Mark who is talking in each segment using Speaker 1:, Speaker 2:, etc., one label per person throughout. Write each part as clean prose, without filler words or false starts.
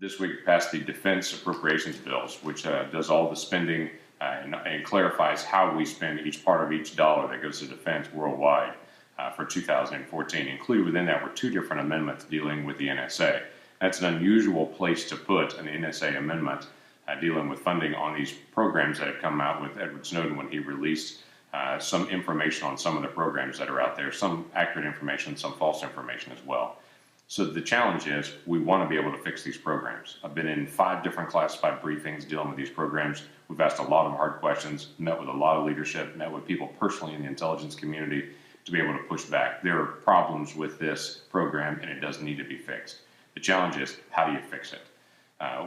Speaker 1: this week passed the Defense Appropriations bills, which does all the spending and clarifies how we spend each part of each dollar that goes to defense worldwide for 2014. Included within that were two different amendments dealing with the NSA. That's an unusual place to put an NSA amendment dealing with funding on these programs that have come out with Edward Snowden when he released some information on some of the programs that are out there, some accurate information, some false information as well. So the challenge is we want to be able to fix these programs. I've been in 5 different classified briefings dealing with these programs. We've asked a lot of hard questions, met with a lot of leadership, met with people personally in the intelligence community to be able to push back. There are problems with this program and it does need to be fixed. The challenge is, how do you fix it?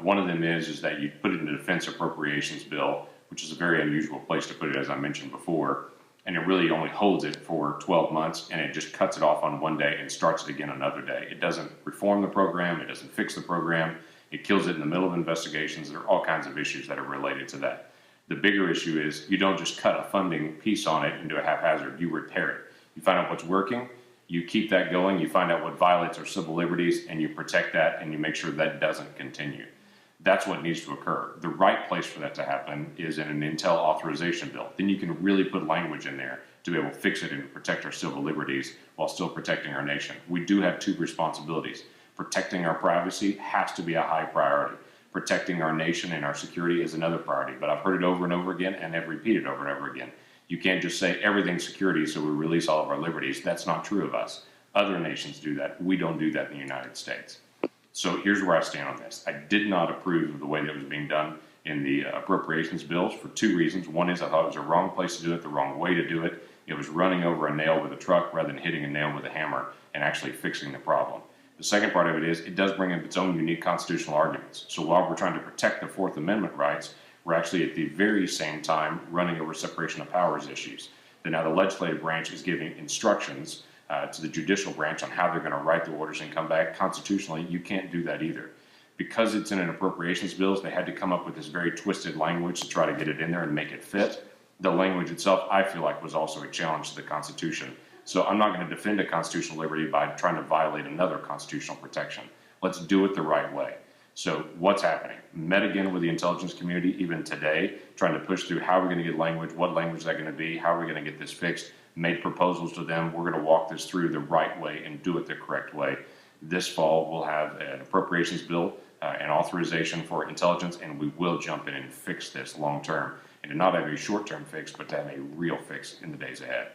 Speaker 1: One of them is that you put it in the Defense Appropriations bill, which is a very unusual place to put it, as I mentioned before, and it really only holds it for 12 months, and it just cuts it off on one day and starts it again another day. It doesn't reform the program, it doesn't fix the program, it kills it in the middle of investigations. There are all kinds of issues that are related to that. The bigger issue is you don't just cut a funding piece on it and do a haphazard, you repair it. You find out what's working, you keep that going, you find out what violates our civil liberties, and you protect that, and you make sure that doesn't continue. That's what needs to occur. The right place for that to happen is in an intel authorization bill. Then you can really put language in there to be able to fix it and protect our civil liberties while still protecting our nation. We do have 2 responsibilities. Protecting our privacy has to be a high priority. Protecting our nation and our security is another priority. But I've heard it over and over again, and have repeated over and over again. You can't just say everything's security so we release all of our liberties. That's not true of us. Other nations do that. We don't do that in the United States. So here's where I stand on this. I did not approve of the way that was being done in the appropriations bills for 2 reasons. One is I thought it was the wrong place to do it, the wrong way to do it. It was running over a nail with a truck rather than hitting a nail with a hammer and actually fixing the problem. The second part of it is it does bring up its own unique constitutional arguments. So while we're trying to protect the 4th Amendment rights, we're actually at the very same time running over separation of powers issues. Then now the legislative branch is giving instructions to the judicial branch on how they're going to write the orders and come back. Constitutionally, you can't do that either. Because it's in an appropriations bills, they had to come up with this very twisted language to try to get it in there and make it fit. The language itself, I feel like, was also a challenge to the Constitution. So I'm not going to defend a constitutional liberty by trying to violate another constitutional protection. Let's do it the right way. So what's happening? Met again with the intelligence community even today, trying to push through how we're going to get language, what language is that going to be, how are we going to get this fixed, made proposals to them. We're going to walk this through the right way and do it the correct way. This fall we'll have an appropriations bill, an authorization for intelligence, and we will jump in and fix this long term, and to not have a short-term fix, but to have a real fix in the days ahead.